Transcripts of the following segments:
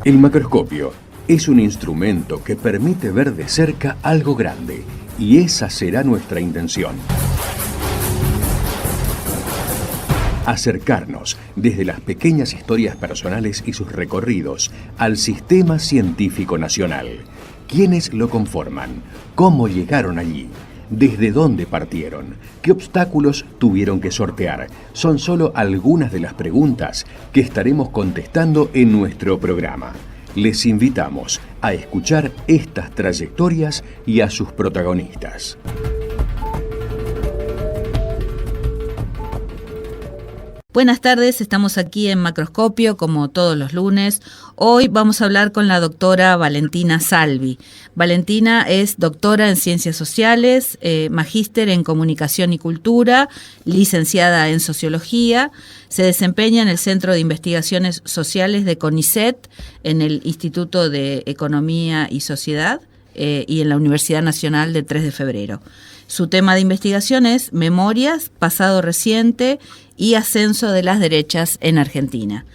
El macroscopio es un instrumento que permite ver de cerca algo grande, y esa será nuestra intención. Acercarnos desde las pequeñas historias personales y sus recorridos al sistema científico nacional. ¿Quiénes lo conforman? ¿Cómo llegaron allí? ¿Desde dónde partieron? ¿Qué obstáculos tuvieron que sortear? Son solo algunas de las preguntas que estaremos contestando en nuestro programa. Les invitamos a escuchar estas trayectorias y a sus protagonistas. Buenas tardes, estamos aquí en Macroscopio como todos los lunes. Hoy vamos a hablar con la doctora Valentina Salvi. Valentina es doctora en Ciencias Sociales, magíster en Comunicación y Cultura, licenciada en Sociología. Se desempeña en el Centro de Investigaciones Sociales de CONICET, en el Instituto de Economía y Sociedad y en la Universidad Nacional del 3 de Febrero. Su tema de investigación es Memorias, Pasado Reciente y Ascenso de las Derechas en Argentina.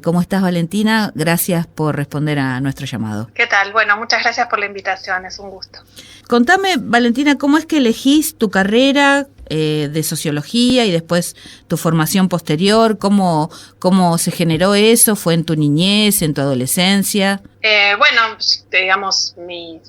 ¿Cómo estás, Valentina? Gracias por responder a nuestro llamado. ¿Qué tal? Bueno, muchas gracias por la invitación, es un gusto. Contame, Valentina, ¿cómo es que elegís tu carrera de sociología y después tu formación posterior? ¿Cómo se generó eso? ¿Fue en tu niñez, en tu adolescencia? Bueno, digamos, mi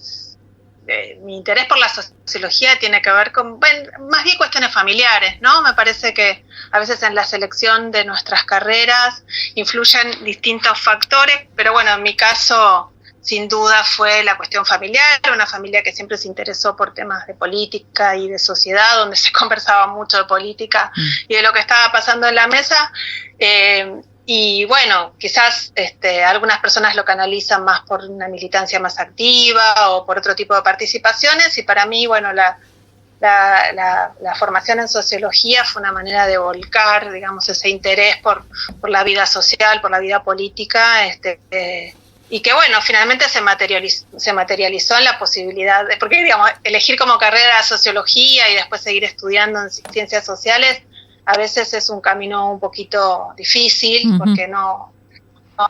interés por la sociología tiene que ver con, más bien cuestiones familiares, ¿no? Me parece que a veces en la selección de nuestras carreras influyen distintos factores, pero bueno, en mi caso, sin duda fue la cuestión familiar, una familia que siempre se interesó por temas de política y de sociedad, donde se conversaba mucho de política y de lo que estaba pasando en la mesa. Y bueno, quizás algunas personas lo canalizan más por una militancia más activa o por otro tipo de participaciones, y para mí, bueno, la formación en sociología fue una manera de volcar, digamos, ese interés por la vida social, por la vida política, y que bueno, finalmente se materializó en la posibilidad de, porque digamos, elegir como carrera sociología y después seguir estudiando en ciencias sociales a veces es un camino un poquito difícil, porque no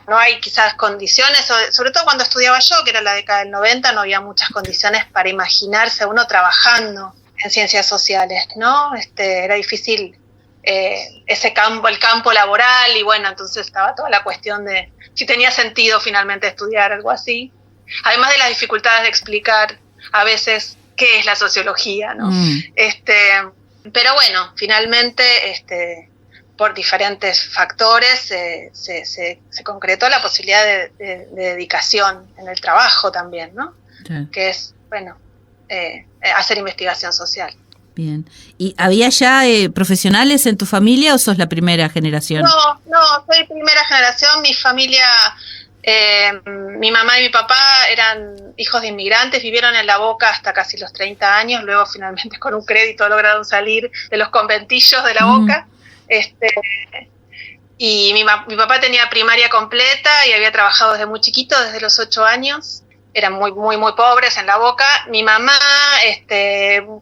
hay quizás condiciones, sobre todo cuando estudiaba yo, que era la década del 90, no había muchas condiciones para imaginarse a uno trabajando en ciencias sociales, ¿no? Era difícil el campo laboral, y bueno, entonces estaba toda la cuestión de si tenía sentido finalmente estudiar algo así, además de las dificultades de explicar a veces qué es la sociología, ¿no? Pero bueno, finalmente, por diferentes factores, se concretó la posibilidad de dedicación en el trabajo también, ¿no? Sí. Que es, bueno, hacer investigación social. Bien. ¿Y había ya profesionales en tu familia o sos la primera generación? No, soy primera generación. Mi familia, mi mamá y mi papá eran hijos de inmigrantes, vivieron en La Boca hasta casi los 30 años, luego finalmente con un crédito lograron salir de los conventillos de La Boca. Y mi papá tenía primaria completa y había trabajado desde muy chiquito, desde los 8 años. Eran muy pobres en La Boca. Mi mamá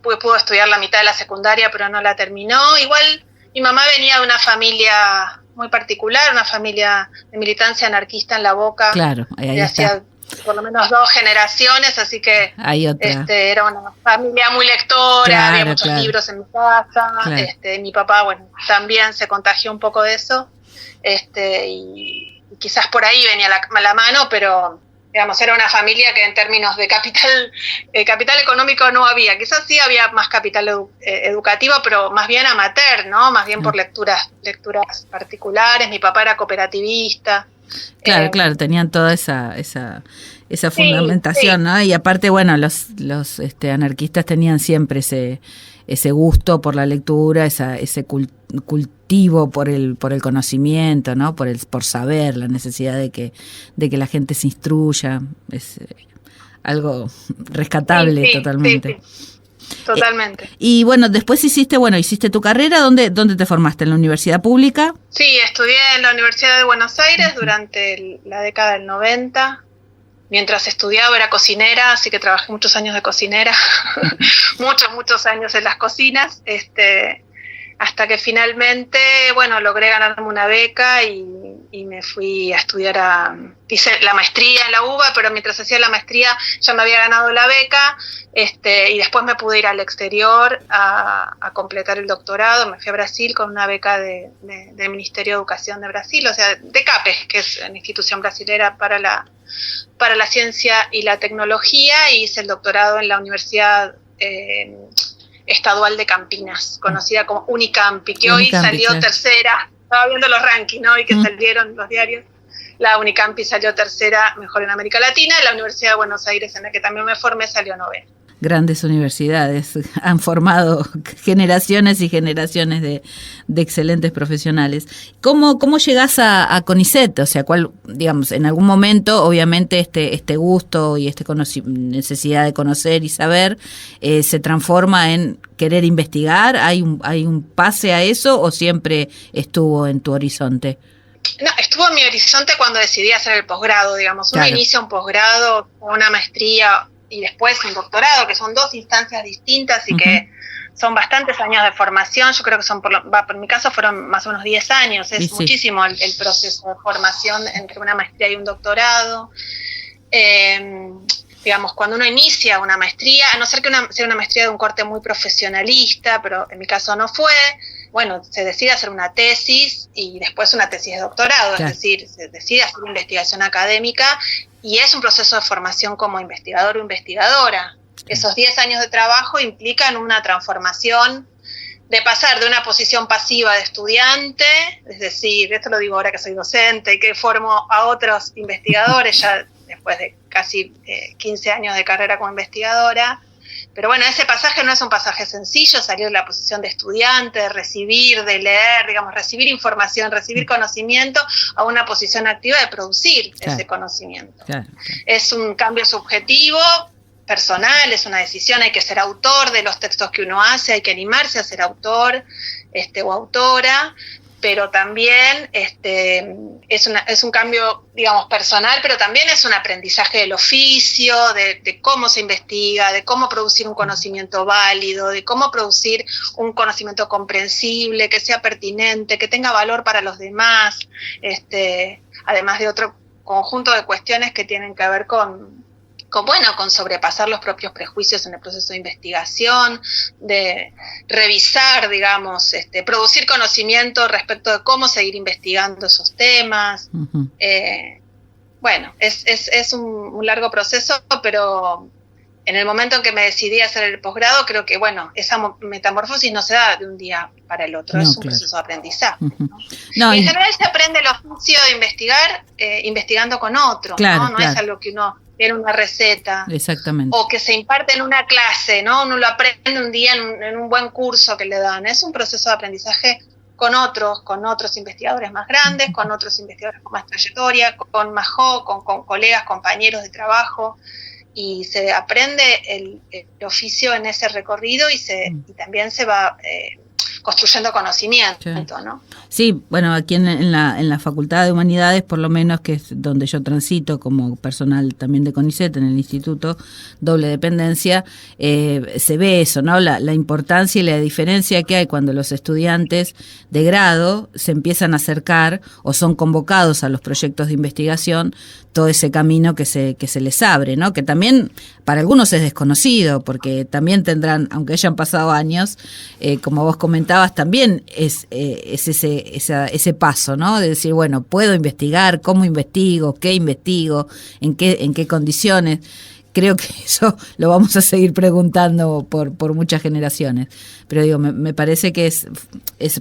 pudo estudiar la mitad de la secundaria, pero no la terminó. Igual mi mamá venía de una familia muy particular, una familia de militancia anarquista en La Boca. Claro, ahí hacía por lo menos 2 generaciones, así que era una familia muy lectora, había muchos libros en mi casa. Claro. Mi papá, bueno, también se contagió un poco de eso, y quizás por ahí venía la mano, pero digamos, era una familia que en términos de capital económico no había. Quizás sí había más capital educativo, pero más bien amateur, ¿no? Más bien por lecturas particulares. Mi papá era cooperativista. Claro, tenían toda esa fundamentación, sí. ¿No? Y aparte, bueno, los anarquistas tenían siempre ese gusto por la lectura, ese cultivo por el conocimiento, ¿no? Por saber, la necesidad de que la gente se instruya. Es algo rescatable, totalmente. Sí. Totalmente. Y bueno, después hiciste tu carrera. ¿Dónde te formaste? ¿En la universidad pública? Sí, estudié en la Universidad de Buenos Aires durante la década del 90. Mientras estudiaba era cocinera, así que trabajé muchos años de cocinera, muchos años en las cocinas. hasta que finalmente, bueno, logré ganarme una beca y me fui a estudiar hice la maestría en la UBA, pero mientras hacía la maestría ya me había ganado la beca, y después me pude ir al exterior a completar el doctorado. Me fui a Brasil con una beca del Ministerio de Educación de Brasil, o sea, de CAPES, que es una institución brasilera para la ciencia y la tecnología, y hice el doctorado en la Universidad Estadual de Campinas, conocida como Unicampi, que hoy salió tercera. Estaba viendo los rankings, ¿no? Y que salieron los diarios. La Unicampi salió tercera, mejor en América Latina, y la Universidad de Buenos Aires, en la que también me formé, salió novena. Grandes universidades han formado generaciones y generaciones de excelentes profesionales. ¿Cómo llegás a CONICET? O sea, digamos, en algún momento, obviamente, este gusto y necesidad de conocer y saber se transforma en querer investigar. ¿Hay un pase a eso o siempre estuvo en tu horizonte? No, estuvo en mi horizonte cuando decidí hacer el posgrado, digamos. Uno inicia un posgrado, una maestría y después un doctorado, que son dos instancias distintas y que son bastantes años de formación. Yo creo que por mi caso fueron más o menos 10 años. Es muchísimo el proceso de formación entre una maestría y un doctorado. Digamos, cuando uno inicia una maestría, a no ser que sea una maestría de un corte muy profesionalista, pero en mi caso no fue, bueno, se decide hacer una tesis y después una tesis de doctorado, claro. Es decir, se decide hacer investigación académica y es un proceso de formación como investigador o investigadora. Esos 10 años de trabajo implican una transformación de pasar de una posición pasiva de estudiante, es decir, esto lo digo ahora que soy docente y que formo a otros investigadores ya después de casi 15 años de carrera como investigadora. Pero bueno, ese pasaje no es un pasaje sencillo, salir de la posición de estudiante, de recibir, de leer, digamos, recibir información, recibir conocimiento, a una posición activa de producir ese conocimiento. Claro. Es un cambio subjetivo, personal, es una decisión, hay que ser autor de los textos que uno hace, hay que animarse a ser autor o autora, pero también es un cambio, digamos, personal, pero también es un aprendizaje del oficio, de cómo se investiga, de cómo producir un conocimiento válido, de cómo producir un conocimiento comprensible, que sea pertinente, que tenga valor para los demás, además de otro conjunto de cuestiones que tienen que ver con sobrepasar los propios prejuicios en el proceso de investigación, de revisar, digamos, producir conocimiento respecto de cómo seguir investigando esos temas. Uh-huh. Bueno, es un largo proceso, pero en el momento en que me decidí a hacer el posgrado, creo que, bueno, esa metamorfosis no se da de un día para el otro, es un proceso de aprendizaje. Uh-huh. ¿No? En general se aprende el oficio de investigar investigando con otros, claro, ¿no? No es algo que uno tiene una receta. Exactamente. O que se imparte en una clase, ¿no? Uno lo aprende un día en un buen curso que le dan. Es un proceso de aprendizaje con otros investigadores más grandes, con otros investigadores con más trayectoria, con con colegas, compañeros de trabajo, y se aprende el oficio en ese recorrido y también se va construyendo conocimiento, sí. ¿No? Sí, bueno, aquí en la Facultad de Humanidades, por lo menos, que es donde yo transito como personal también de CONICET, en el Instituto Doble Dependencia, se ve eso, ¿no? La importancia y la diferencia que hay cuando los estudiantes de grado se empiezan a acercar o son convocados a los proyectos de investigación, todo ese camino que se les abre, ¿no? Que también para algunos es desconocido, porque también tendrán, aunque hayan pasado años, como vos comentabas, también es ese paso, ¿no? De decir, bueno, puedo investigar, cómo investigo, qué investigo, en qué condiciones. Creo que eso lo vamos a seguir preguntando por muchas generaciones. Pero digo, me parece que es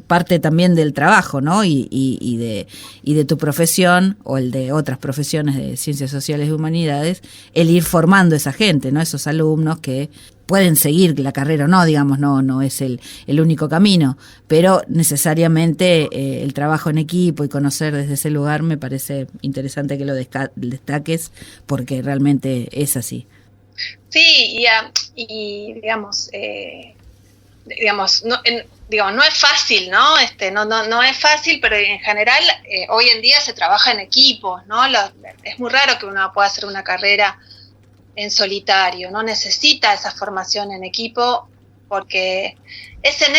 parte también del trabajo, ¿no? Y de tu profesión o el de otras profesiones de ciencias sociales y humanidades, el ir formando a esa gente, ¿no? Esos alumnos que pueden seguir la carrera o no, digamos, no es el único camino, pero necesariamente el trabajo en equipo y conocer desde ese lugar me parece interesante que lo destaques, porque realmente es así. Sí, y digamos, no es fácil, ¿no? No es fácil, pero en general hoy en día se trabaja en equipos, ¿no? Es muy raro que uno pueda hacer una carrera en solitario, no necesita esa formación en equipo porque es en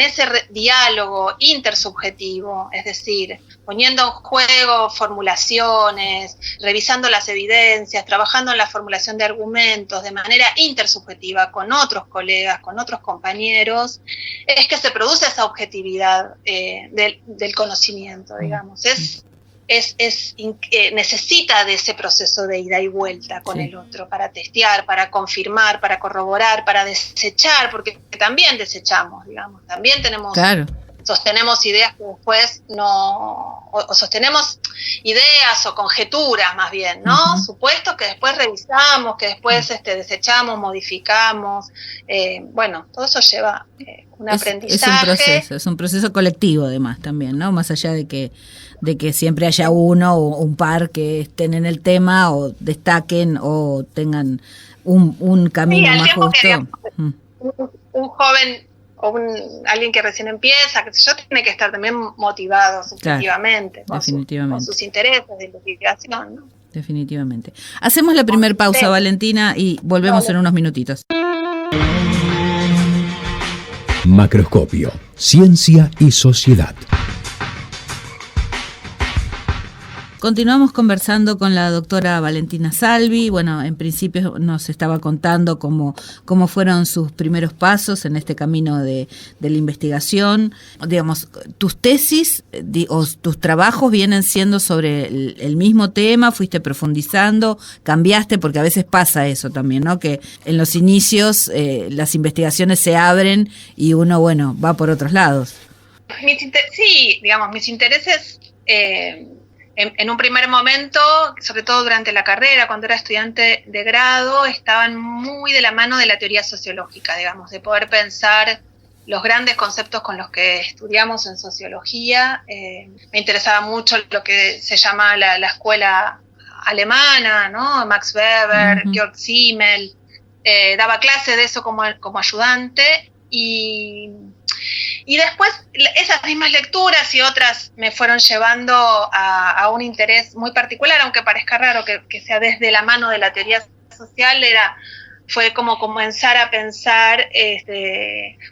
ese diálogo intersubjetivo, es decir, poniendo en juego formulaciones, revisando las evidencias, trabajando en la formulación de argumentos de manera intersubjetiva con otros colegas, con otros compañeros, es que se produce esa objetividad del conocimiento, digamos. Necesita de ese proceso de ida y vuelta con el otro para testear, para confirmar, para corroborar, para desechar, porque también desechamos, digamos, también sostenemos ideas que después o sostenemos ideas o conjeturas más bien, ¿no? Supuestos que después revisamos, que después desechamos, modificamos, todo eso lleva un aprendizaje. Es un proceso colectivo además también, ¿no? Más allá de que siempre haya uno o un par que estén en el tema o destaquen o tengan un camino más justo. Un joven o alguien que recién empieza, qué sé yo, tiene que estar también motivado subjetivamente, definitivamente, con sus intereses de investigación, ¿no? Definitivamente. Hacemos la primer pausa, Valentina, y volvemos en unos minutitos. Macroscopio, ciencia y sociedad. Continuamos conversando con la doctora Valentina Salvi. Bueno, en principio nos estaba contando cómo fueron sus primeros pasos en este camino de la investigación. Digamos, tus tesis o tus trabajos vienen siendo sobre el mismo tema, fuiste profundizando, cambiaste, porque a veces pasa eso también, ¿no? Que en los inicios las investigaciones se abren y uno, va por otros lados. Mis intereses... En un primer momento, sobre todo durante la carrera, cuando era estudiante de grado, estaban muy de la mano de la teoría sociológica, digamos, de poder pensar los grandes conceptos con los que estudiamos en sociología. Me interesaba mucho lo que se llama la escuela alemana, ¿no? Max Weber, Georg Simmel. Daba clases de eso como ayudante y después esas mismas lecturas y otras me fueron llevando a un interés muy particular, aunque parezca raro que sea desde la mano de la teoría social, fue como comenzar a pensar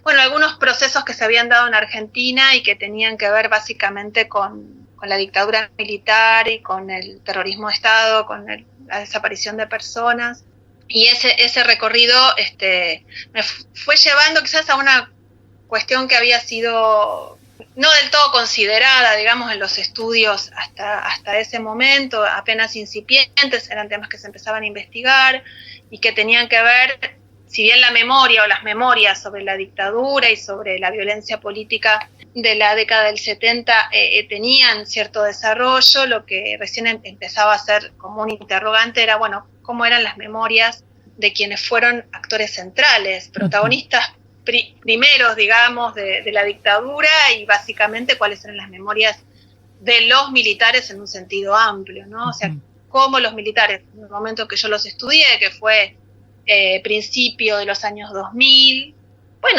algunos procesos que se habían dado en Argentina y que tenían que ver básicamente con la dictadura militar y con el terrorismo de Estado, con la desaparición de personas. Y ese recorrido me fue llevando quizás a una cuestión que había sido no del todo considerada, digamos, en los estudios hasta ese momento, apenas incipientes, eran temas que se empezaban a investigar y que tenían que ver, si bien la memoria o las memorias sobre la dictadura y sobre la violencia política de la década del 70 tenían cierto desarrollo, lo que recién empezaba a ser como un interrogante era, cómo eran las memorias de quienes fueron actores centrales, protagonistas primeros, digamos, de la dictadura y básicamente cuáles eran las memorias de los militares en un sentido amplio, ¿no? O sea, cómo los militares, en el momento que yo los estudié, que fue principio de los años 2000,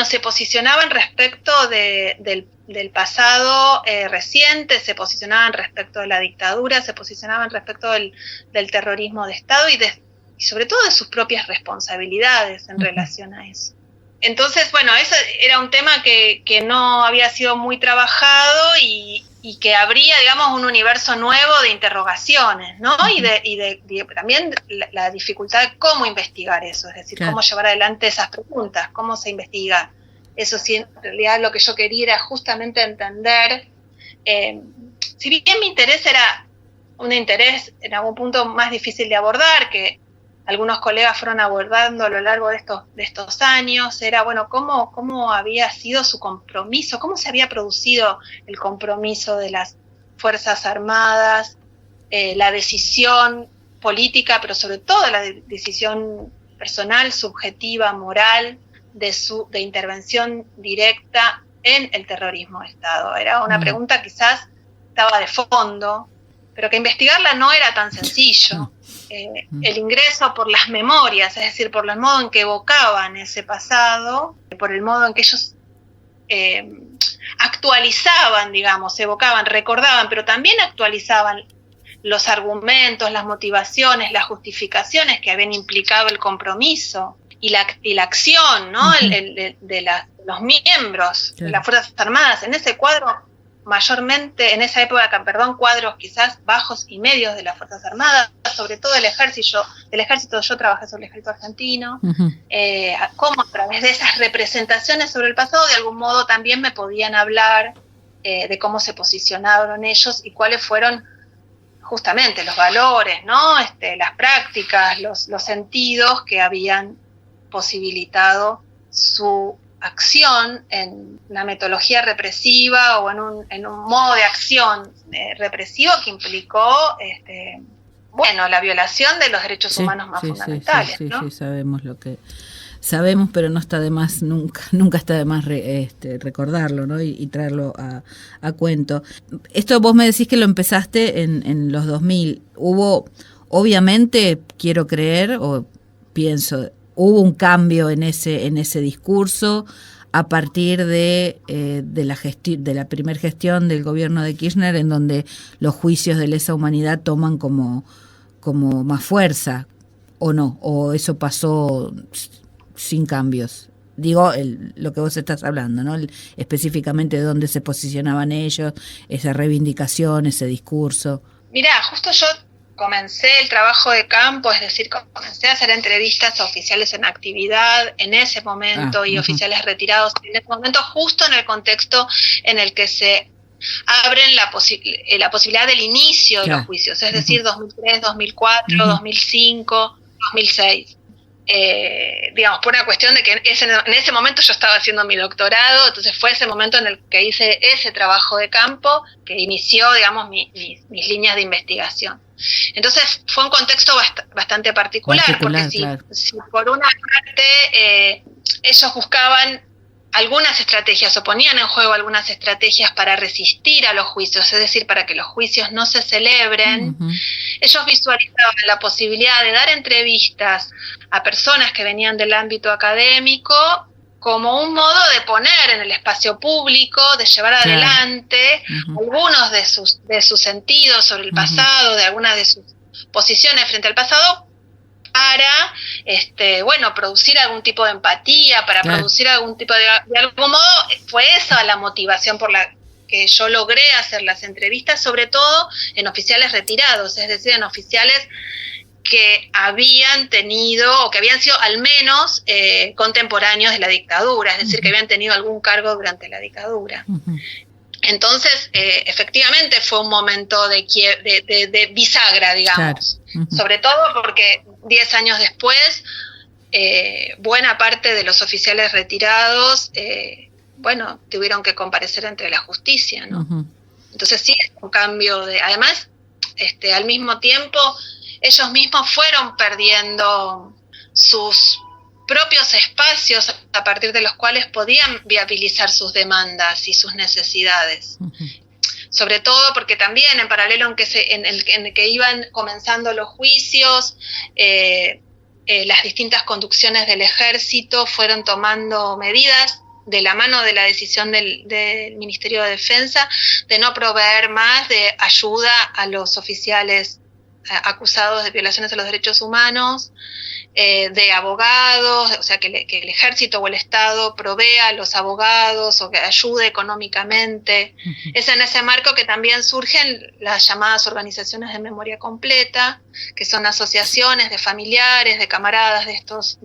se posicionaban respecto del pasado reciente, se posicionaban respecto de la dictadura, se posicionaban respecto del terrorismo de Estado y sobre todo de sus propias responsabilidades en relación a eso. Entonces, ese era un tema que no había sido muy trabajado y que abría, digamos, un universo nuevo de interrogaciones, ¿no? Y también la dificultad de cómo investigar eso, es decir, cómo llevar adelante esas preguntas, cómo se investiga. Eso sí, en realidad lo que yo quería era justamente entender, si bien mi interés era un interés en algún punto más difícil de abordar, que algunos colegas fueron abordando a lo largo de estos años, era, cómo había sido su compromiso, cómo se había producido el compromiso de las Fuerzas Armadas, la decisión política, pero sobre todo la decisión personal, subjetiva, moral, de intervención directa en el terrorismo de Estado. Era una pregunta quizás estaba de fondo, pero que investigarla no era tan sencillo. El ingreso por las memorias, es decir, por el modo en que evocaban ese pasado, por el modo en que ellos actualizaban, digamos, evocaban, recordaban, pero también actualizaban los argumentos, las motivaciones, las justificaciones que habían implicado el compromiso y la acción, ¿no? De los miembros de las Fuerzas Armadas. En ese cuadro, mayormente, en esa época, cuadros quizás bajos y medios de las Fuerzas Armadas, sobre todo del ejército. Yo trabajé sobre el ejército argentino, cómo a través de esas representaciones sobre el pasado, de algún modo también me podían hablar de cómo se posicionaron ellos y cuáles fueron justamente los valores, ¿no? Las prácticas, los sentidos que habían posibilitado su acción en una metodología represiva o en un modo de acción represivo que implicó la violación de los derechos humanos más fundamentales, ¿no? Sí, sabemos, pero no está de más, nunca está de más recordarlo, ¿no? Y traerlo a cuento. Esto vos me decís que lo empezaste en los 2000. Hubo, obviamente, quiero creer, o pienso, hubo un cambio en ese discurso a partir de la primera gestión del gobierno de Kirchner, en donde los juicios de lesa humanidad toman como más fuerza, ¿o no? ¿O eso pasó sin cambios? Digo, lo que vos estás hablando, ¿no? Específicamente de dónde se posicionaban ellos, esa reivindicación, ese discurso. Mirá, justo yo comencé el trabajo de campo, es decir, comencé a hacer entrevistas a oficiales en actividad en ese momento y oficiales retirados en ese momento, justo en el contexto en el que se abren la posibilidad del inicio de los juicios, es decir, 2003, 2004, 2005, 2006. Digamos, por una cuestión de que en ese momento yo estaba haciendo mi doctorado, entonces fue ese momento en el que hice ese trabajo de campo que inició, digamos, mis líneas de investigación. Entonces fue un contexto bastante particular porque si por una parte ellos buscaban algunas estrategias o ponían en juego algunas estrategias para resistir a los juicios, es decir, para que los juicios no se celebren, ellos visualizaban la posibilidad de dar entrevistas a personas que venían del ámbito académico como un modo de poner en el espacio público, de llevar adelante algunos de sus sentidos sobre el pasado, de algunas de sus posiciones frente al pasado, para producir algún tipo de empatía, para producir algún tipo de algún modo. Fue esa la motivación por la que yo logré hacer las entrevistas, sobre todo en oficiales retirados, es decir, en oficiales que habían tenido, o que habían sido al menos contemporáneos de la dictadura, es decir, que habían tenido algún cargo durante la dictadura. Entonces, efectivamente fue un momento de bisagra, digamos, sobre todo porque 10 años después, buena parte de los oficiales retirados, tuvieron que comparecer ante la justicia, ¿no? Entonces sí, es un cambio además, al mismo tiempo, ellos mismos fueron perdiendo sus propios espacios a partir de los cuales podían viabilizar sus demandas y sus necesidades. Sobre todo porque también en paralelo en el que iban comenzando los juicios, las distintas conducciones del ejército fueron tomando medidas de la mano de la decisión del Ministerio de Defensa de no proveer más de ayuda a los oficiales acusados de violaciones a los derechos humanos, de abogados, o sea, que el ejército o el Estado provea a los abogados o que ayude económicamente. Es en ese marco que también surgen las llamadas organizaciones de memoria completa, que son asociaciones de familiares, de camaradas de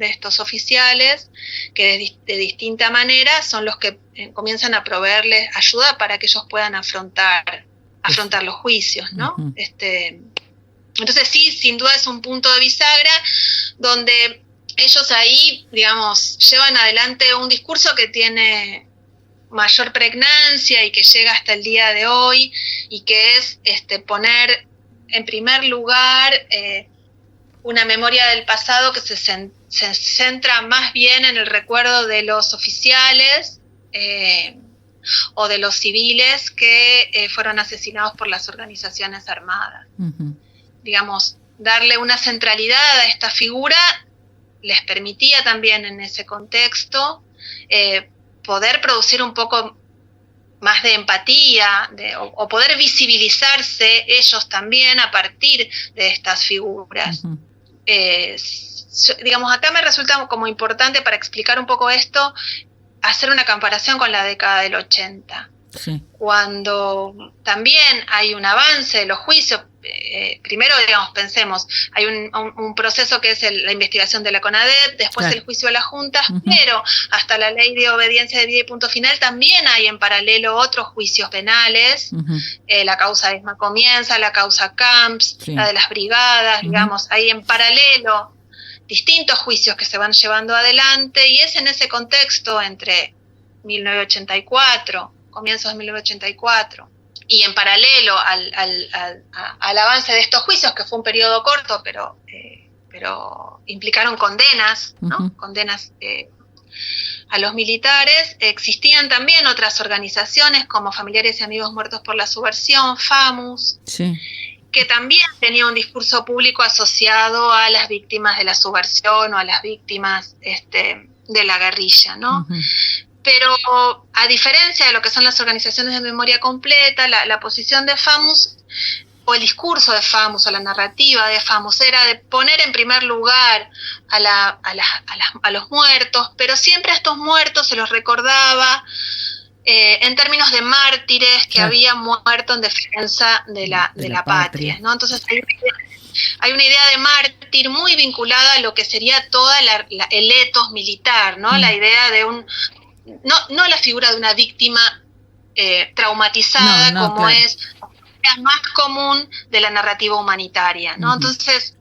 estos oficiales, que de distinta manera son los que comienzan a proveerles ayuda para que ellos puedan afrontar los juicios, ¿no? Entonces sí, sin duda es un punto de bisagra donde ellos ahí, digamos, llevan adelante un discurso que tiene mayor pregnancia y que llega hasta el día de hoy, y que es poner en primer lugar una memoria del pasado que se centra más bien en el recuerdo de los oficiales o de los civiles que fueron asesinados por las organizaciones armadas. Digamos, darle una centralidad a esta figura les permitía también en ese contexto poder producir un poco más de empatía o poder visibilizarse ellos también a partir de estas figuras. digamos, acá me resulta como importante para explicar un poco esto, hacer una comparación con la década del 80. Sí. Cuando también hay un avance de los juicios, primero, digamos, pensemos, hay un proceso que es la investigación de la CONADEP, después el juicio a las juntas, pero hasta la ley de obediencia debida y punto final también hay en paralelo otros juicios penales, la causa ESMA Comienza, la causa Camps, la de las brigadas, digamos, hay en paralelo distintos juicios que se van llevando adelante, y es en ese contexto entre 1984, comienzos de 1984, y en paralelo al avance de estos juicios, que fue un periodo corto, pero implicaron condenas, ¿no? Condenas a los militares. Existían también otras organizaciones como Familiares y Amigos Muertos por la Subversión, FAMUS, que también tenía un discurso público asociado a las víctimas de la subversión o a las víctimas de la guerrilla, ¿no? Pero a diferencia de lo que son las organizaciones de memoria completa, la posición de FAMUS, o el discurso de FAMUS, o la narrativa de FAMUS, era de poner en primer lugar a los muertos, pero siempre a estos muertos se los recordaba en términos de mártires que habían muerto en defensa de la patria, ¿no? Entonces hay una idea de mártir muy vinculada a lo que sería toda el etos militar, ¿no? La idea de no la figura de una víctima traumatizada, como es la más común de la narrativa humanitaria, ¿no? Entonces,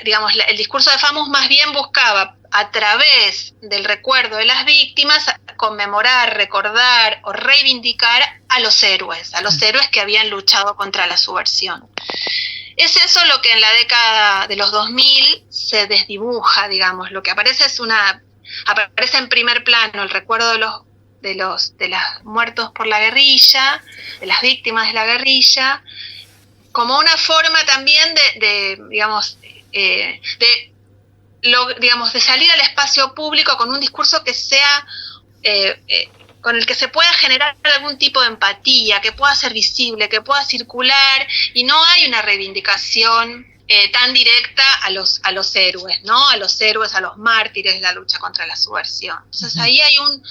digamos, el discurso de FAMUS más bien buscaba, a través del recuerdo de las víctimas, conmemorar, recordar o reivindicar a los héroes que habían luchado contra la subversión. Es eso lo que en la década de los 2000 se desdibuja, digamos. Lo que aparece aparece en primer plano el recuerdo de los muertos por la guerrilla, de las víctimas de la guerrilla, como una forma también de salir al espacio público con un discurso que sea con el que se pueda generar algún tipo de empatía, que pueda ser visible, que pueda circular, y no hay una reivindicación tan directa a los héroes, ¿no? A los héroes, a los mártires de la lucha contra la subversión. Entonces ahí hay un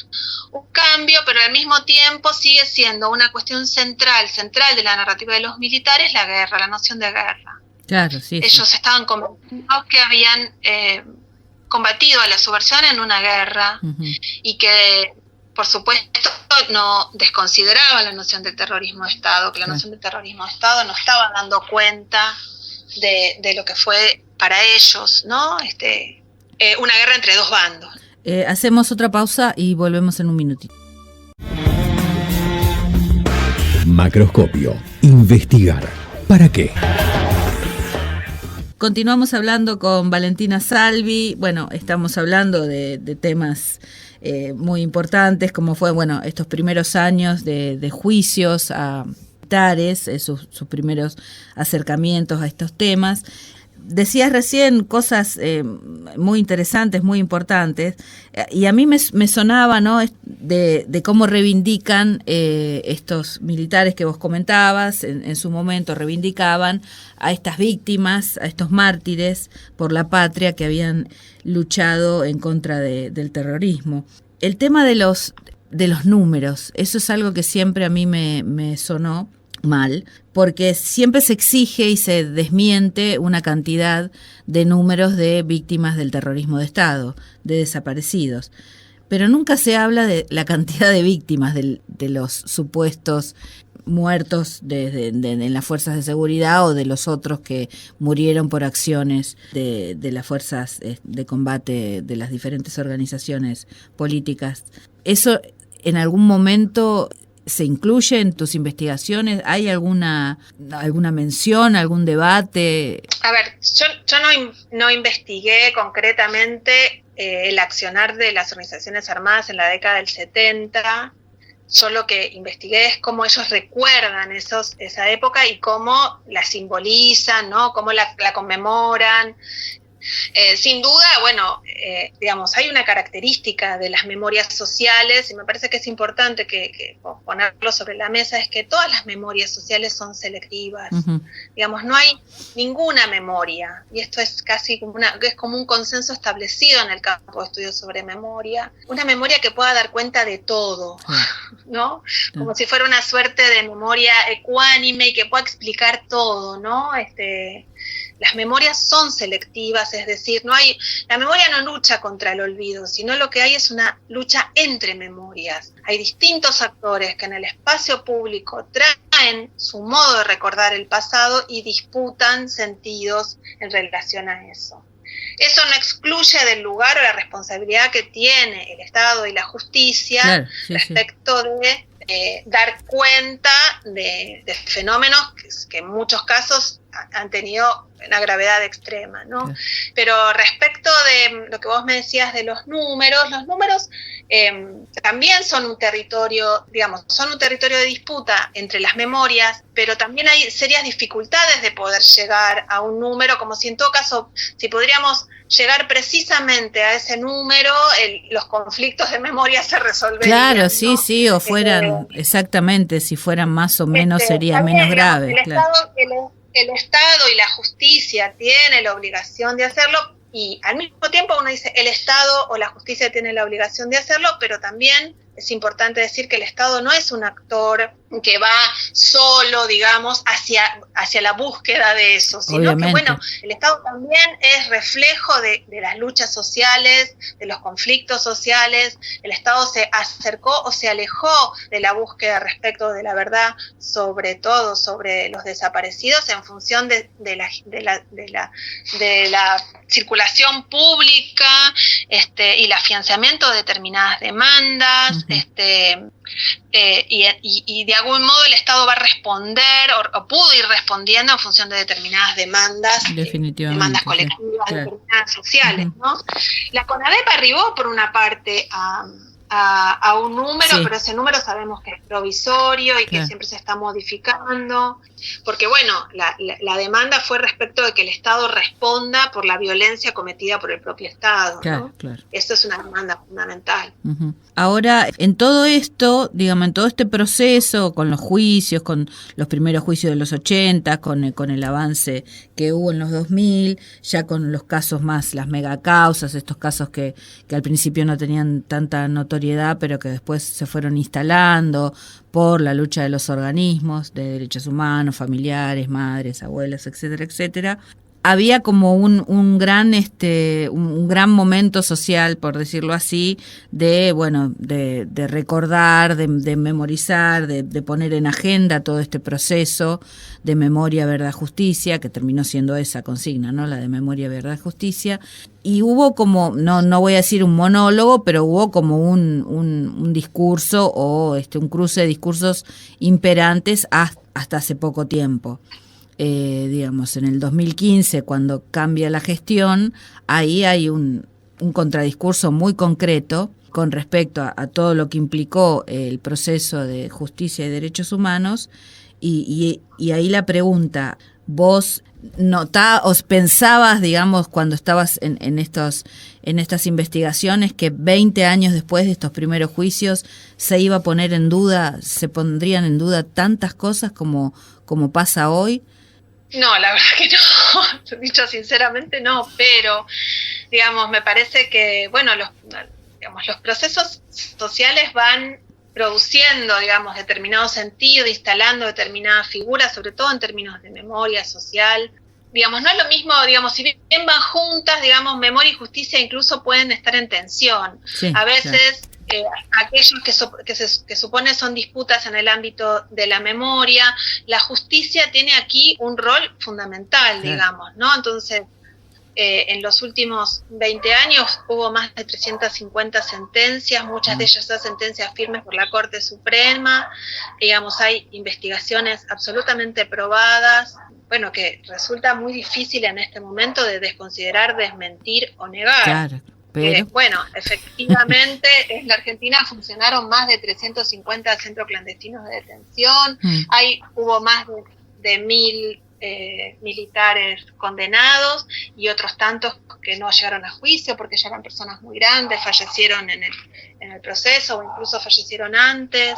cambio, pero al mismo tiempo sigue siendo una cuestión central de la narrativa de los militares, la guerra, la noción de guerra. Claro, sí. Ellos estaban convencidos que habían combatido a la subversión en una guerra, y que, por supuesto, no desconsideraban la noción de terrorismo de Estado, que la noción de terrorismo de Estado no estaba dando cuenta de lo que fue para ellos, ¿no? Una guerra entre dos bandos. Hacemos otra pausa y volvemos en un minutito. Macroscopio. Investigar. ¿Para qué? Continuamos hablando con Valentina Salvi. Bueno, estamos hablando de temas muy importantes, como fue, estos primeros años de juicios a militares, sus primeros acercamientos a estos temas. Decías recién cosas muy interesantes, muy importantes, y a mí me sonaba, ¿no?, de cómo reivindican estos militares que vos comentabas, en su momento reivindicaban a estas víctimas, a estos mártires por la patria que habían luchado en contra del terrorismo. El tema de los números, eso es algo que siempre a mí me sonó mal, porque siempre se exige y se desmiente una cantidad de números de víctimas del terrorismo de Estado, de desaparecidos, pero nunca se habla de la cantidad de víctimas de los supuestos muertos en las fuerzas de seguridad, o de los otros que murieron por acciones de las fuerzas de combate de las diferentes organizaciones políticas. ¿Eso en algún momento se incluye en tus investigaciones? ¿Hay alguna mención, algún debate? A ver, yo no investigué concretamente el accionar de las organizaciones armadas en la década del 70. Yo lo que investigué es cómo ellos recuerdan esa época y cómo la simbolizan, ¿no? Cómo la conmemoran. Sin duda, bueno, digamos, hay una característica de las memorias sociales, y me parece que es importante que ponerlo sobre la mesa, es que todas las memorias sociales son selectivas. Uh-huh. Digamos, no hay ninguna memoria, y esto es casi como un consenso establecido en el campo de estudios sobre memoria, una memoria que pueda dar cuenta de todo, ¿no? Como si fuera una suerte de memoria ecuánime y que pueda explicar todo, ¿no? Las memorias son selectivas, es decir, la memoria no lucha contra el olvido, sino lo que hay es una lucha entre memorias. Hay distintos actores que en el espacio público traen su modo de recordar el pasado y disputan sentidos en relación a eso. Eso no excluye del lugar o la responsabilidad que tiene el Estado y la justicia respecto de dar cuenta de fenómenos que en muchos casos han tenido una gravedad extrema, ¿no? Sí. Pero respecto de lo que vos me decías de los números también son un territorio, digamos, son un territorio de disputa entre las memorias, pero también hay serias dificultades de poder llegar a un número, como si en todo caso, si podríamos llegar precisamente a ese número, los conflictos de memoria se resolverían. Claro, ¿no? Sí, o fueran, exactamente, si fueran más o menos sería menos grave. El Estado y la justicia tienen la obligación de hacerlo, y al mismo tiempo uno dice el Estado o la justicia tiene la obligación de hacerlo, pero también es importante decir que el Estado no es un actor que va solo, digamos, hacia la búsqueda de eso, sino que, bueno, el Estado también es reflejo de las luchas sociales, de los conflictos sociales. El Estado se acercó o se alejó de la búsqueda respecto de la verdad, sobre todo sobre los desaparecidos, en función de la circulación pública y el afianzamiento de determinadas demandas. Uh-huh. Y de algún modo el Estado va a responder o pudo ir respondiendo en función de determinadas demandas, demandas colectivas, determinadas sociales, uh-huh. ¿no? La CONADEP arribó por una parte a un número, pero ese número sabemos que es provisorio y que siempre se está modificando, porque bueno, la demanda fue respecto de que el Estado responda por la violencia cometida por el propio Estado, ¿no? Claro. Eso es una demanda fundamental. Uh-huh. Ahora, en todo esto, digamos, en todo este proceso, con los juicios, con los primeros juicios de los 80, con el avance que hubo en los 2000, ya con los casos más, las megacausas, estos casos que al principio no tenían tanta notoriedad, pero que después se fueron instalando por la lucha de los organismos de derechos humanos, familiares, madres, abuelas, etcétera, etcétera. Había como un gran momento social, por decirlo así, de recordar, de memorizar, de poner en agenda todo este proceso de memoria, verdad, justicia, que terminó siendo esa consigna, ¿no? La de memoria, verdad, justicia. Y hubo como, no voy a decir un monólogo, pero hubo como un discurso o un cruce de discursos imperantes hasta hace poco tiempo. Digamos, en el 2015, cuando cambia la gestión, ahí hay un contradiscurso muy concreto con respecto a todo lo que implicó el proceso de justicia y derechos humanos, y ahí la pregunta, vos os pensabas, digamos, cuando estabas en estas investigaciones, que 20 años después de estos primeros juicios se pondrían en duda tantas cosas como pasa hoy? No, la verdad que no, dicho sinceramente no, pero, digamos, me parece que, bueno, los procesos sociales van produciendo, digamos, determinado sentido, instalando determinadas figuras, sobre todo en términos de memoria social. Digamos, no es lo mismo, digamos, si bien van juntas, digamos, memoria y justicia incluso pueden estar en tensión. Sí, a veces... aquellos que supone son disputas en el ámbito de la memoria, la justicia tiene aquí un rol fundamental, digamos, ¿no? Entonces, en los últimos 20 años hubo más de 350 sentencias, muchas de ellas son sentencias firmes por la Corte Suprema, digamos, hay investigaciones absolutamente probadas, bueno, que resulta muy difícil en este momento de desconsiderar, desmentir o negar. Claro. Pero... bueno, efectivamente en la Argentina funcionaron más de 350 centros clandestinos de detención, hubo más de 1000 militares condenados y otros tantos que no llegaron a juicio porque ya eran personas muy grandes, fallecieron en el proceso o incluso fallecieron antes.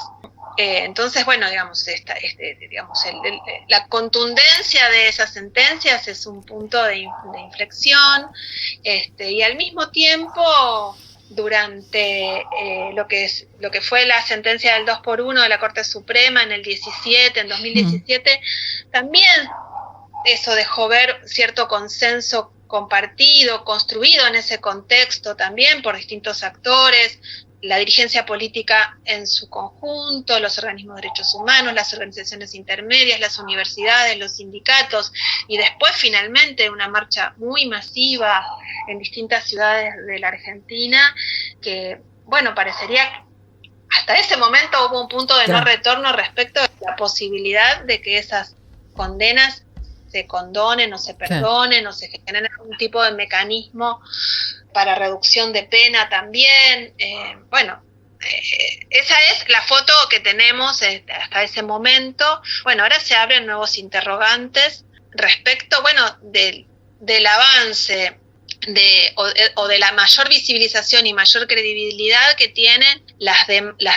Entonces, bueno, digamos, la contundencia de esas sentencias es un punto de inflexión, y al mismo tiempo, durante lo que fue la sentencia del 2-1 de la Corte Suprema en 2017, también eso dejó ver cierto consenso compartido, construido en ese contexto también por distintos actores, la dirigencia política en su conjunto, los organismos de derechos humanos, las organizaciones intermedias, las universidades, los sindicatos, y después finalmente una marcha muy masiva en distintas ciudades de la Argentina, que, bueno, parecería que hasta ese momento hubo un punto de no retorno respecto de la posibilidad de que esas condenas se condonen o se perdonen o se generen algún tipo de mecanismo para reducción de pena también. Esa es la foto que tenemos hasta ese momento. Bueno, ahora se abren nuevos interrogantes respecto, del avance o de la mayor visibilización y mayor credibilidad que tienen las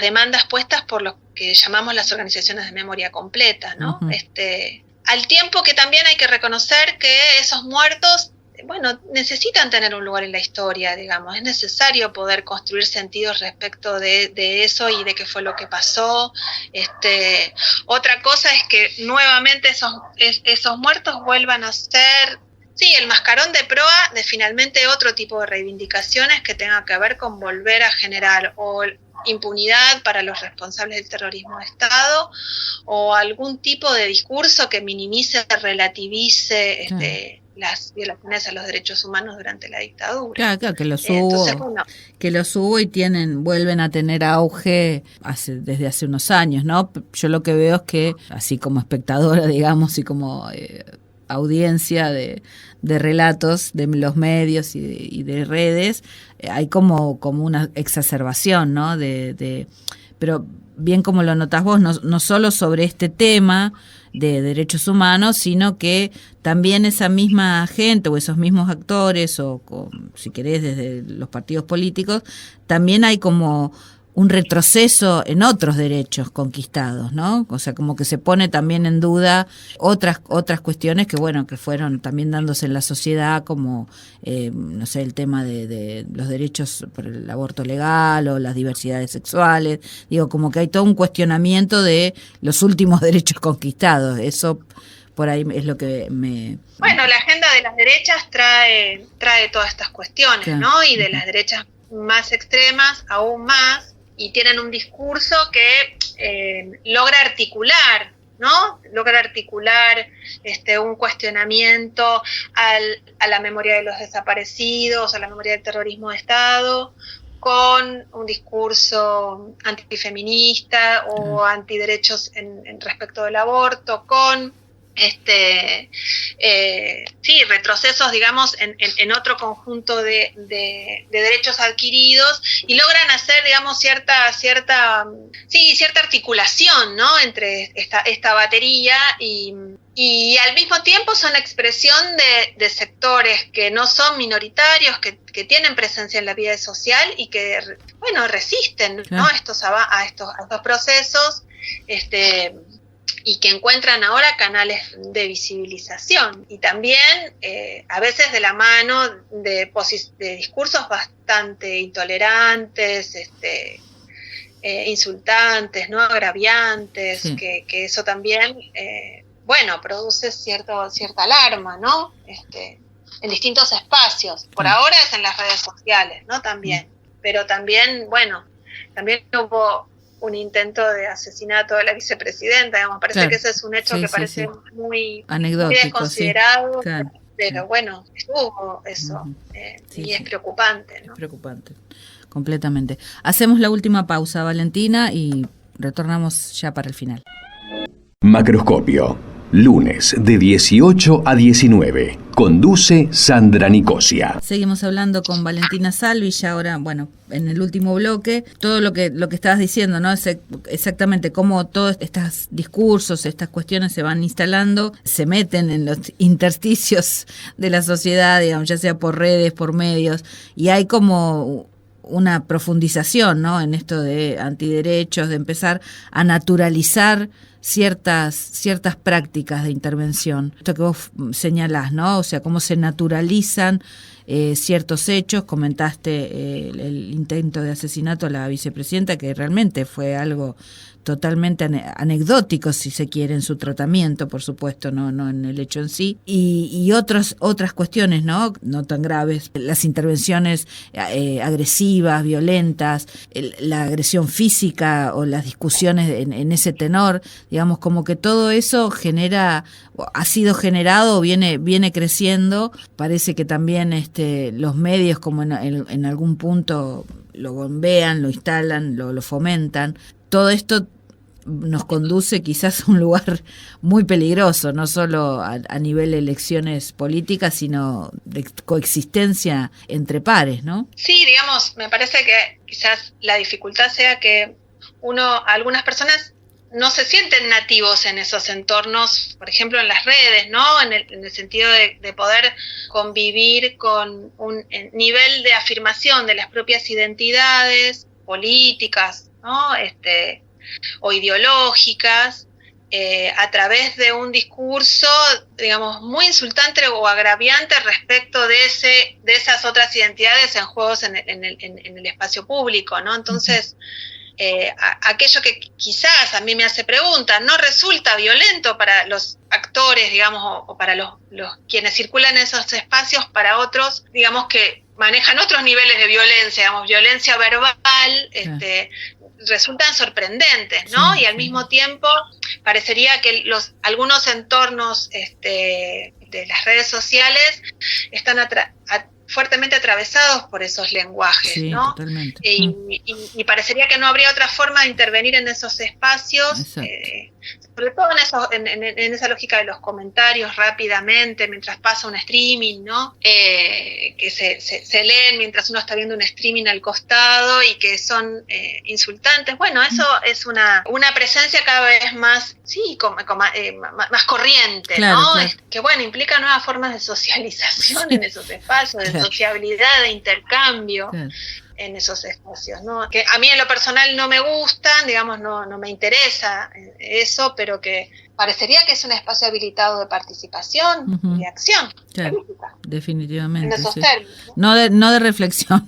demandas puestas por lo que llamamos las organizaciones de memoria completa, ¿no? Uh-huh. Al tiempo que también hay que reconocer que esos muertos, necesitan tener un lugar en la historia, digamos. Es necesario poder construir sentidos respecto de eso y de qué fue lo que pasó. Otra cosa es que nuevamente esos muertos vuelvan a ser, el mascarón de proa de finalmente otro tipo de reivindicaciones que tengan que ver con volver a generar o impunidad para los responsables del terrorismo de Estado o algún tipo de discurso que minimice, relativice las violaciones a los derechos humanos durante la dictadura. Claro, que los hubo y vuelven a tener auge desde hace unos años, ¿no? Yo lo que veo es que, así como espectadora, digamos, y como audiencia de relatos de los medios y de redes, hay como una exacerbación, ¿no? Pero bien como lo notás vos, no solo sobre este tema de derechos humanos, sino que también esa misma gente o esos mismos actores o si querés desde los partidos políticos, también hay como un retroceso en otros derechos conquistados, ¿no? O sea, como que se pone también en duda otras cuestiones que fueron también dándose en la sociedad, como, el tema de los derechos por el aborto legal o las diversidades sexuales. Digo, como que hay todo un cuestionamiento de los últimos derechos conquistados. Eso por ahí es lo que me... Bueno, la agenda de las derechas trae todas estas cuestiones, claro, ¿no? Y de las derechas más extremas, aún más, y tienen un discurso que logra articular, ¿no? Logra articular un cuestionamiento a la memoria de los desaparecidos, a la memoria del terrorismo de Estado, con un discurso antifeminista o antiderechos en respecto del aborto, con retrocesos, digamos en otro conjunto de derechos adquiridos, y logran hacer, digamos, cierta articulación, ¿no? Entre esta batería y al mismo tiempo son expresión de sectores que no son minoritarios, que tienen presencia en la vida social y que resisten, ¿no? a estos procesos, y que encuentran ahora canales de visibilización, y también a veces de la mano de discursos bastante intolerantes, insultantes, no agraviantes, sí. que eso también produce cierta alarma, ¿no? En distintos espacios. Por ahora es en las redes sociales, ¿no? También. Pero también hubo un intento de asesinato de la vicepresidenta, digamos. Parece que ese es un hecho que parece muy anecdótico, muy desconsiderado, claro, pero estuvo eso, y es preocupante, ¿no? Es preocupante, completamente. Hacemos la última pausa, Valentina, y retornamos ya para el final. Macroscopio, lunes de 18 a 19, Conduce Sandra Nicosia. Seguimos hablando con Valentina Salvi, ya ahora, bueno, en el último bloque, todo lo que estabas diciendo, ¿no? Es exactamente cómo todos estos discursos, estas cuestiones se van instalando, se meten en los intersticios de la sociedad, digamos, ya sea por redes, por medios, y hay como una profundización, ¿no? En esto de antiderechos, de empezar a naturalizar ciertas prácticas de intervención. Esto que vos señalás, ¿no? O sea, cómo se naturalizan ciertos hechos. Comentaste el intento de asesinato a la vicepresidenta, que realmente fue algo totalmente anecdótico, si se quiere, en su tratamiento, por supuesto, no en el hecho en sí, y otras cuestiones, no tan graves, las intervenciones agresivas, violentas, la agresión física o las discusiones en ese tenor, digamos, como que todo eso ha sido generado o viene creciendo. Parece que también los medios, como en algún punto lo bombean, lo instalan, lo fomentan. Todo esto nos conduce quizás a un lugar muy peligroso, no solo a nivel de elecciones políticas, sino de coexistencia entre pares, ¿no? Sí, digamos, me parece que quizás la dificultad sea que algunas personas no se sienten nativos en esos entornos, por ejemplo en las redes, ¿no? En el sentido de poder convivir con un nivel de afirmación de las propias identidades políticas, ¿no? O ideológicas, a través de un discurso, digamos, muy insultante o agraviante respecto de esas otras identidades en juegos en el espacio público, ¿no? Entonces, aquello que quizás a mí me hace pregunta, ¿no resulta violento para los actores, digamos, o para los quienes circulan en esos espacios, para otros, digamos, que manejan otros niveles de violencia, digamos, violencia verbal, resultan sorprendentes, ¿no? Sí, y al mismo tiempo parecería que algunos entornos de las redes sociales están fuertemente atravesados por esos lenguajes, sí, ¿no? Totalmente. Y parecería que no habría otra forma de intervenir en esos espacios, sobre todo en esa lógica de los comentarios rápidamente mientras pasa un streaming, ¿no? Que se leen mientras uno está viendo un streaming al costado y que son insultantes. Bueno, eso es una presencia cada vez más, sí, más corriente, claro, ¿no? Claro. Que bueno, implica nuevas formas de socialización en esos espacios, de sociabilidad, de intercambio. Claro. En esos espacios, ¿no? Que a mí en lo personal no me gustan, digamos, no me interesa eso, pero que parecería que es un espacio habilitado de participación, uh-huh, de acción. Claro, política, definitivamente. En esos sí. términos. No de reflexión,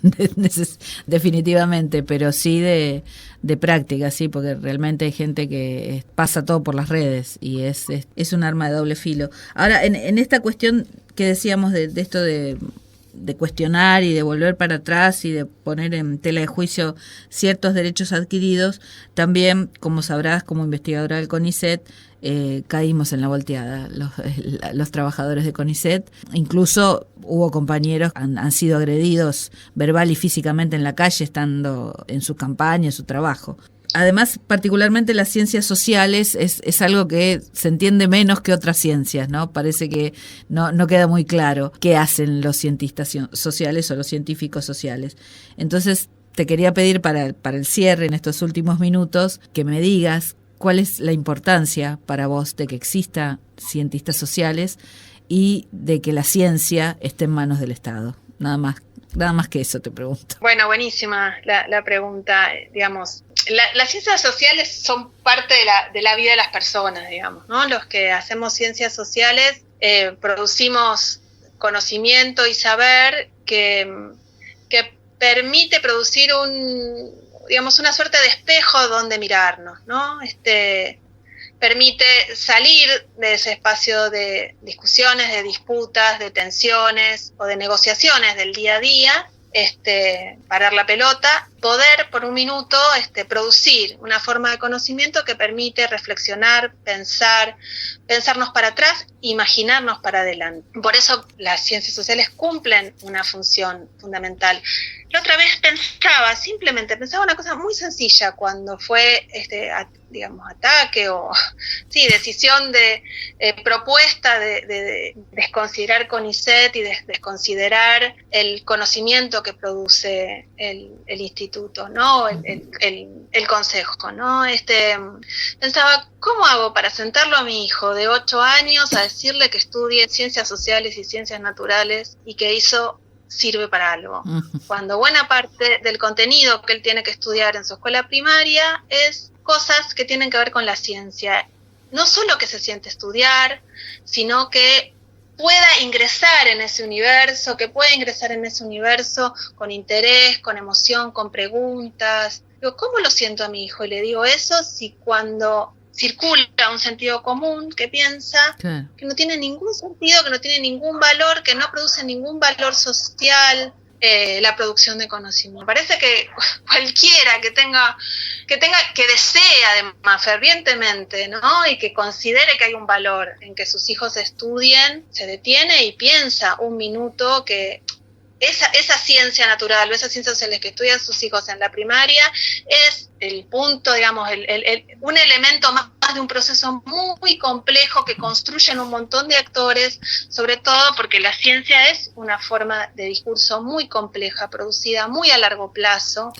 definitivamente, pero sí de práctica, sí, porque realmente hay gente que pasa todo por las redes y es un arma de doble filo. Ahora, en esta cuestión que decíamos de esto de cuestionar y de volver para atrás y de poner en tela de juicio ciertos derechos adquiridos, también, como sabrás, como investigadora del CONICET, caímos en la volteada, los trabajadores de CONICET. Incluso hubo compañeros que han sido agredidos verbal y físicamente en la calle, estando en su campaña, en su trabajo. Además, particularmente las ciencias sociales es algo que se entiende menos que otras ciencias, ¿no? Parece que no queda muy claro qué hacen los cientistas sociales o los científicos sociales. Entonces, te quería pedir para el cierre, en estos últimos minutos, que me digas cuál es la importancia para vos de que exista cientistas sociales y de que la ciencia esté en manos del Estado. Nada más que eso te pregunto. Bueno, buenísima la pregunta, digamos. Las ciencias sociales son parte de la vida de las personas, digamos, ¿no? Los que hacemos ciencias sociales producimos conocimiento y saber que permite producir una suerte de espejo donde mirarnos, ¿no? Permite salir de ese espacio de discusiones, de disputas, de tensiones o de negociaciones del día a día, parar la pelota poder por un minuto producir una forma de conocimiento que permite reflexionar, pensarnos para atrás, imaginarnos para adelante. Por eso las ciencias sociales cumplen una función fundamental. La otra vez pensaba una cosa muy sencilla cuando fue ataque o decisión de propuesta de desconsiderar CONICET y de desconsiderar el conocimiento que produce el instituto, ¿no? el consejo, ¿no? Pensaba, ¿cómo hago para sentarlo a mi hijo de 8 años a decirle que estudie ciencias sociales y ciencias naturales y que eso sirve para algo? Cuando buena parte del contenido que él tiene que estudiar en su escuela primaria es cosas que tienen que ver con la ciencia. No solo que se siente estudiar, sino que pueda ingresar en ese universo, con interés, con emoción, con preguntas. Digo, ¿cómo lo siento a mi hijo? Y le digo eso si cuando circula un sentido común que piensa que no tiene ningún sentido, que no tiene ningún valor, que no produce ningún valor social, la producción de conocimiento. Me parece que cualquiera que desee además fervientemente, ¿no? Y que considere que hay un valor en que sus hijos estudien, se detiene y piensa un minuto que esa ciencia natural o esas ciencias sociales que estudian sus hijos en la primaria es el punto, digamos, un elemento más de un proceso muy complejo que construyen un montón de actores, sobre todo porque la ciencia es una forma de discurso muy compleja, producida muy a largo plazo,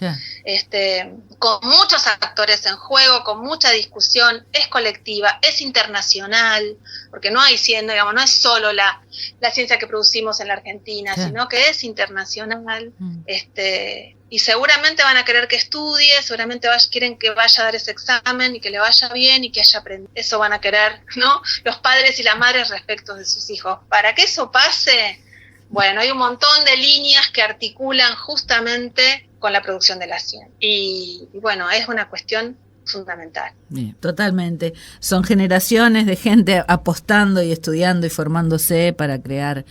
con muchos actores en juego, con mucha discusión, es colectiva, es internacional, porque no hay ciencia, digamos, no es solo la ciencia que producimos en la Argentina, sino que es internacional, y seguramente van a querer que estudie, seguramente quieren que vaya a dar ese examen y que le vaya bien y que haya aprendido. Eso van a querer, ¿no? Los padres y las madres respecto de sus hijos. Para que eso pase, bueno, hay un montón de líneas que articulan justamente con la producción de la ciencia. Y bueno, es una cuestión fundamental. Bien, totalmente. Son generaciones de gente apostando y estudiando y formándose para crear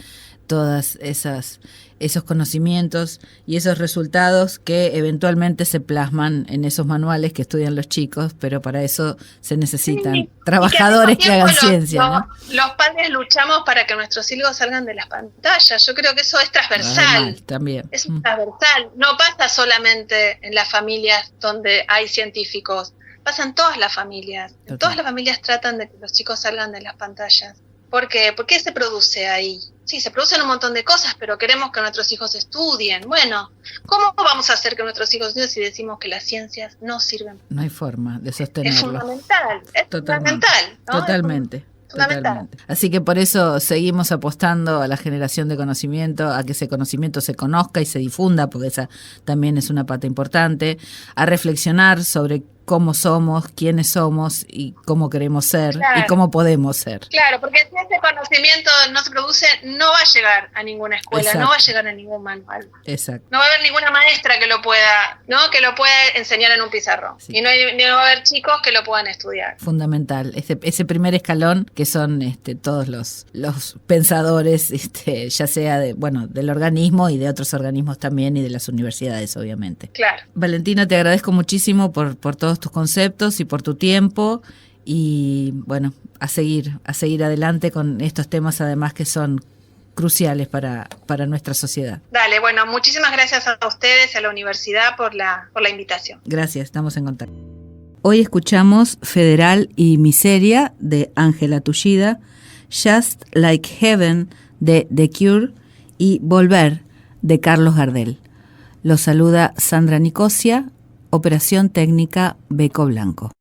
todas esos conocimientos y esos resultados que eventualmente se plasman en esos manuales que estudian los chicos, pero para eso se necesitan trabajadores que hagan ciencia, ¿no? Los padres luchamos para que nuestros hijos salgan de las pantallas. Yo creo que eso es transversal. Además, también. Es transversal. No pasa solamente en las familias donde hay científicos, pasa en todas las familias. En todas las familias tratan de que los chicos salgan de las pantallas. ¿Por qué? ¿Por qué se produce ahí? Sí, se producen un montón de cosas, pero queremos que nuestros hijos estudien. Bueno, ¿cómo vamos a hacer que nuestros hijos estudien si decimos que las ciencias no sirven? No hay forma de sostenerlo. Es fundamental, fundamental, ¿no? Totalmente. Totalmente. Así que por eso seguimos apostando a la generación de conocimiento, a que ese conocimiento se conozca y se difunda, porque esa también es una pata importante, a reflexionar sobre cómo somos, quiénes somos y cómo queremos ser y cómo podemos ser. Claro, porque si ese conocimiento no se produce, no va a llegar a ninguna escuela, no va a llegar a ningún manual. Exacto. No va a haber ninguna maestra que lo pueda, ¿no? Que lo pueda enseñar en un pizarrón. Sí. Y no va a haber chicos que lo puedan estudiar. Fundamental. Ese primer escalón que son todos los pensadores, ya sea del organismo y de otros organismos también y de las universidades, obviamente. Claro. Valentina, te agradezco muchísimo por todos tus conceptos y por tu tiempo y bueno, a seguir adelante con estos temas además que son cruciales para nuestra sociedad. Dale, bueno, muchísimas gracias a ustedes y a la universidad por la invitación. Gracias, estamos en contacto. Hoy escuchamos Federal y Miseria de Ángela Tullida, Just Like Heaven de The Cure y Volver de Carlos Gardel. Los saluda Sandra Nicosia. Operación técnica Beco Blanco.